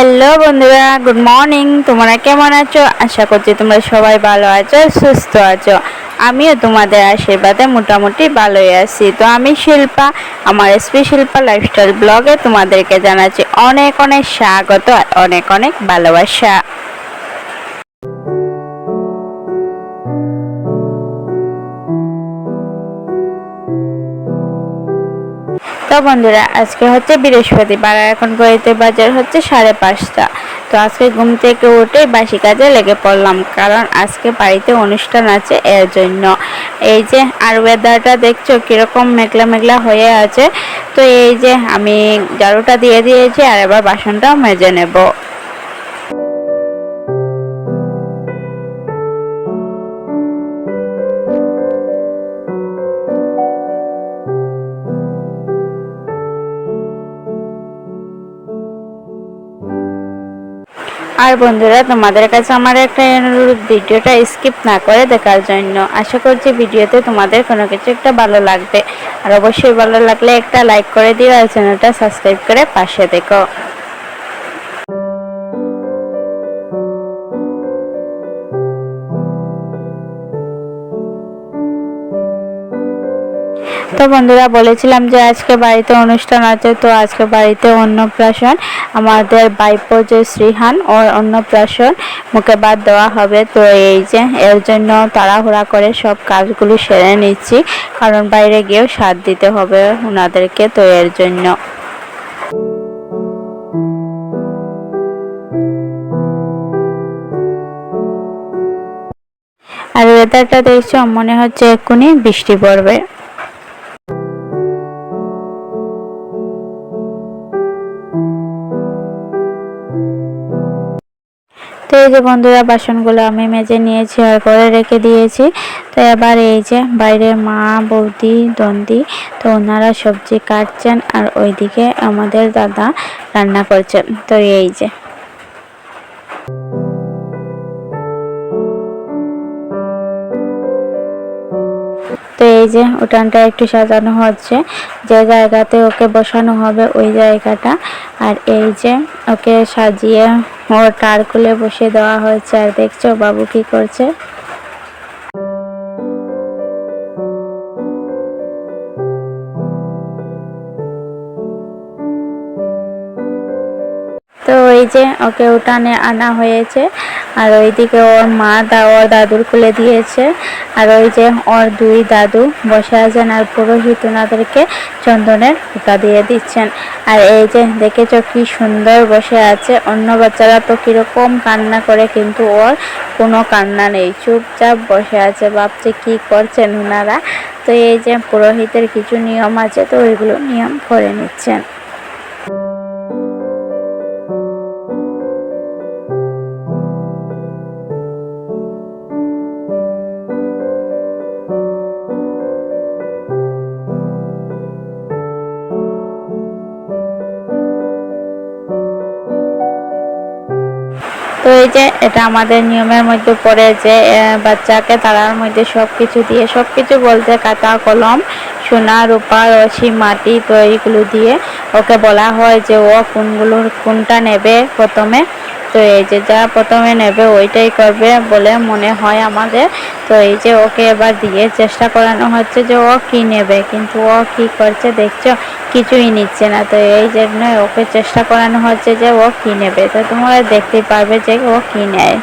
Hello বন্ধুরা, good morning. তোমরা কেমন আছো? আশা করছি তোমরা সবাই ভালো আছো, সুস্থ আছো। আমিও তোমাদের আশীর্বাদে মোটামুটি ভালোই আছি। তো আমি শিল্পা, আমার এসপি শিল্পা লাইফস্টাইল ব্লগে তোমাদেরকে জানাচ্ছি অনেক অনেক স্বাগত আর অনেক অনেক ভালোবাসা। তো বন্ধুরা, আজকে হচ্ছে বৃহস্পতিবার, এখন ঘড়িতে বাজার হচ্ছে 5:30। তো আজকে ঘুম থেকে উঠে বাসি কাজে লেগে পড়লাম, কারণ আজকে বাড়িতে অনুষ্ঠান আছে, এর জন্য। এই যে আর ওয়েদারটা দেখছো কিরকম মেঘলা মেঘলা হয়ে আছে। তো এই যে আমি ঝাড়ুটা দিয়ে দিয়েছি, আর এবার বাসনটাও মেজে নেব। আর বন্ধুরা, তোমাদের কাছে আমার একটা অনুরোধ, ভিডিওটা স্কিপ না করে দেখার জন্য। আশা করছি ভিডিওতে তোমাদের কোনো কিছু একটা ভালো লাগবে। আর অবশ্যই ভালো লাগলে একটা লাইক করে দিও, আর চ্যানেলটা সাবস্ক্রাইব করে পাশে দেখো। তো বন্ধুরা, বলেছিলাম যে আজকে বাড়িতে অনুষ্ঠান আছে। তো আজকে বাড়িতে অন্নপ্রাশন, আমাদের ভাইপো যে শ্রীহান, ওর অন্নপ্রাশন, মুখে ভাত দেওয়া হবে। তো এই যে এর জন্য তাড়াহুড়া করে সব কাজগুলো সেরে নিচ্ছি, কারণ বাইরে গিয়েও সাথ দিতে হবে ওনাদেরকে। তো এর জন্য। আর ওয়েদারটা দেখছো, মনে হচ্ছে এক্ষুনি বৃষ্টি পড়বে। তো এই যে বন্ধুরা, বাসনগুলো আমি মেজে নিয়েছি আর ঘরে রেখে দিয়েছি। তো এবার এই যে বাইরে মা, বৌদি, দন্দি, তো ওনারা সবজি কাটছেন, আর ওইদিকে আমাদের দাদা রান্না করছেন। তো এই যে। তো এই যে উঠানটা একটু সাজানো হচ্ছে, যে জায়গাতে ওকে বসানো হবে ওই জায়গাটা। আর এই যে ওকে সাজিয়ে ওর টার খুলে বসিয়ে দেওয়া হয়েছে। আর দেখছো বাবু কি করছে। তো ওই যে ওকে উঠানে আনা হয়েছে, আর ওইদিকে ওর মা ওর দাদুর খুলে দিয়েছে। আর ওই যে ওর দুই দাদু বসে আছেন, আর পুরোহিত ওনাদেরকে চন্দনের ফোঁটা দিয়ে দিচ্ছেন। আর এই যে দেখেছো কি সুন্দর বসে আছে। অন্য বাচ্চারা তো কিরকম কান্না করে, কিন্তু ওর কোনো কান্না নেই, চুপচাপ বসে আছে, ভাবছে কি করছেন ওনারা। তো এই যে পুরোহিতের কিছু নিয়ম আছে, তো ওইগুলো নিয়ম করে নিচ্ছেন। তো এই যে এটা আমাদের নিয়মের মধ্যে পড়ে যে বাচ্চাকে তারার মধ্যে সবকিছু দিয়ে, সবকিছু বলতে খাতা কলম, সোনা রূপা রশি মাটি, তো এইগুলো দিয়ে ওকে বলা হয় যে ও কোনটা নেবে প্রথমে। তো এই যে যা প্রথমে নেবে ওইটাই করবে বলে মনে হয় আমাদের। তো এই যে ওকে এবার দিয়ে চেষ্টা করানো হচ্ছে যে ও কি নেবে, কিন্তু ও কি করছে দেখছো, কিছুই নিচ্ছে না। তো এই জন্য ওকে চেষ্টা করানো হচ্ছে যে ও কি নেবে। তো তোমরা দেখতেই পারবে যে ও কি নেয়।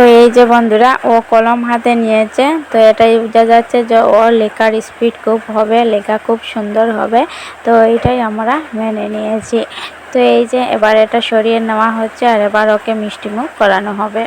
তো এই যে বন্ধুরা, ও কলম হাতে নিয়েছে। তো এটাই বোঝা যাচ্ছে যে ওর লেখার স্পিড খুব হবে, লেখা খুব সুন্দর হবে। তো এইটাই আমরা মেনে নিয়েছি। তো এই যে এবার এটা সরিয়ে নেওয়া হচ্ছে, আর এবার ওকে মিষ্টিমুখ করানো হবে।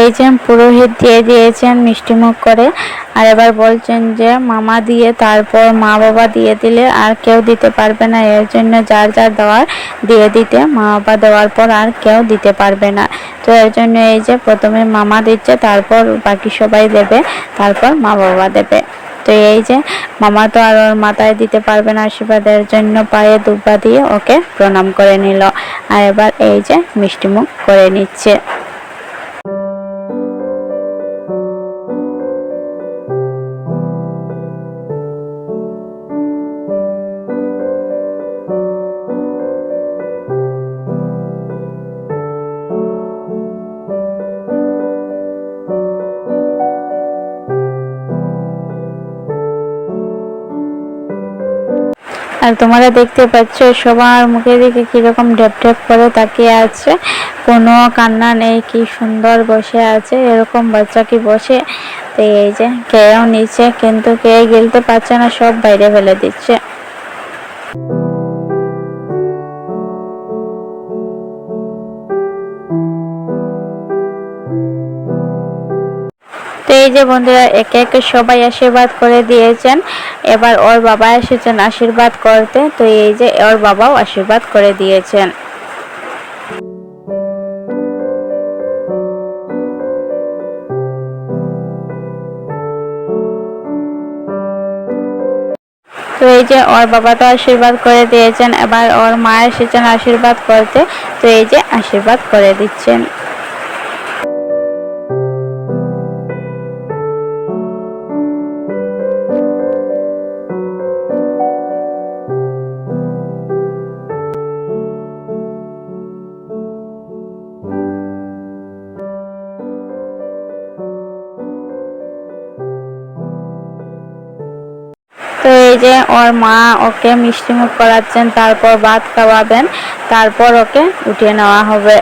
এই যে পুরোহিত দিয়ে দিয়েছেন মিষ্টিমুখ করে, আর এবার বলছেন যে মামা দিয়ে তারপর মা বাবা দিয়ে দিলে আর কেউ দিতে পারবে না, এর জন্য যার যার দেওয়ার দিয়ে দিতে, মা বাবা দেওয়ার পর আর কেউ দিতে পারবে না। তো এর জন্য এই যে প্রথমে মামা দিচ্ছে, তারপর বাকি সবাই দেবে, তারপর মা বাবা দেবে। তো এই যে মামা তো আর ওর মাথায় দিতে পারবে না আশীর্বাদের জন্য পায়ে দুব্বা দিয়ে ওকে প্রণাম করে নিল, আর এবার এই যে মিষ্টিমুখ করে নিচ্ছে। আর তোমরা দেখতে পাচ্ছ সবার মুখের দিকে কিরকম ঢেপ ঢেপ করে তাকিয়ে আছে, কোনো কান্না নেই, কি সুন্দর বসে আছে। এরকম বাচ্চা কি বসে? তো এই যে কেউ নিচ্ছে কিন্তু কে গিলতে পারছে না, সব বাইরে ফেলে দিচ্ছে। তো এই যে বন্ধুরা একে একে সবাই আশীর্বাদ করে দিয়েছেন, এবার ওর বাবা এসেছেন আশীর্বাদ করতে। তো এই যে ওর বাবাও আশীর্বাদ করে দিয়েছেন। তো এই যে ওর বাবা তো আশীর্বাদ করে দিয়েছেন, এবার ওর মা এসেছেন আশীর্বাদ করতে। তো এই যে আশীর্বাদ করে দিচ্ছেন। তো এই যে ওর মা ওকে মিষ্টিমুখ করাচ্ছেন, তারপর ভাত খাওয়াবেন, তারপর ওকে উঠিয়ে নেওয়া হবে।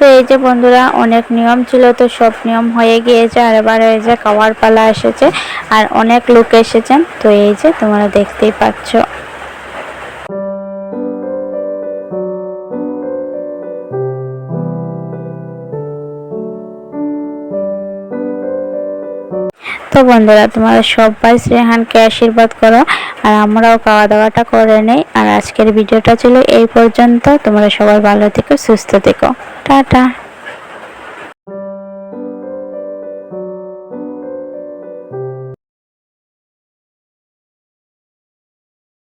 তো এই যে বন্ধুরা অনেক নিয়ম ছিল, তো সব নিয়ম হয়ে গিয়েছে, আর এবার এই যে খাওয়ার পালা এসেছে, আর অনেক লোক এসেছেন। তো এই যে তোমরা দেখতেই পাচ্ছ। তো বন্ধুরা তোমরা সবাই শ্রেহানকে আশীর্বাদ করো, আর আমরাও খাওয়া দাওয়াটা করে নেই। আর আজকের ভিডিওটা ছিল এই পর্যন্ত। তোমরা সবাই ভালো থেকো, সুস্থ থেকো, টাটা।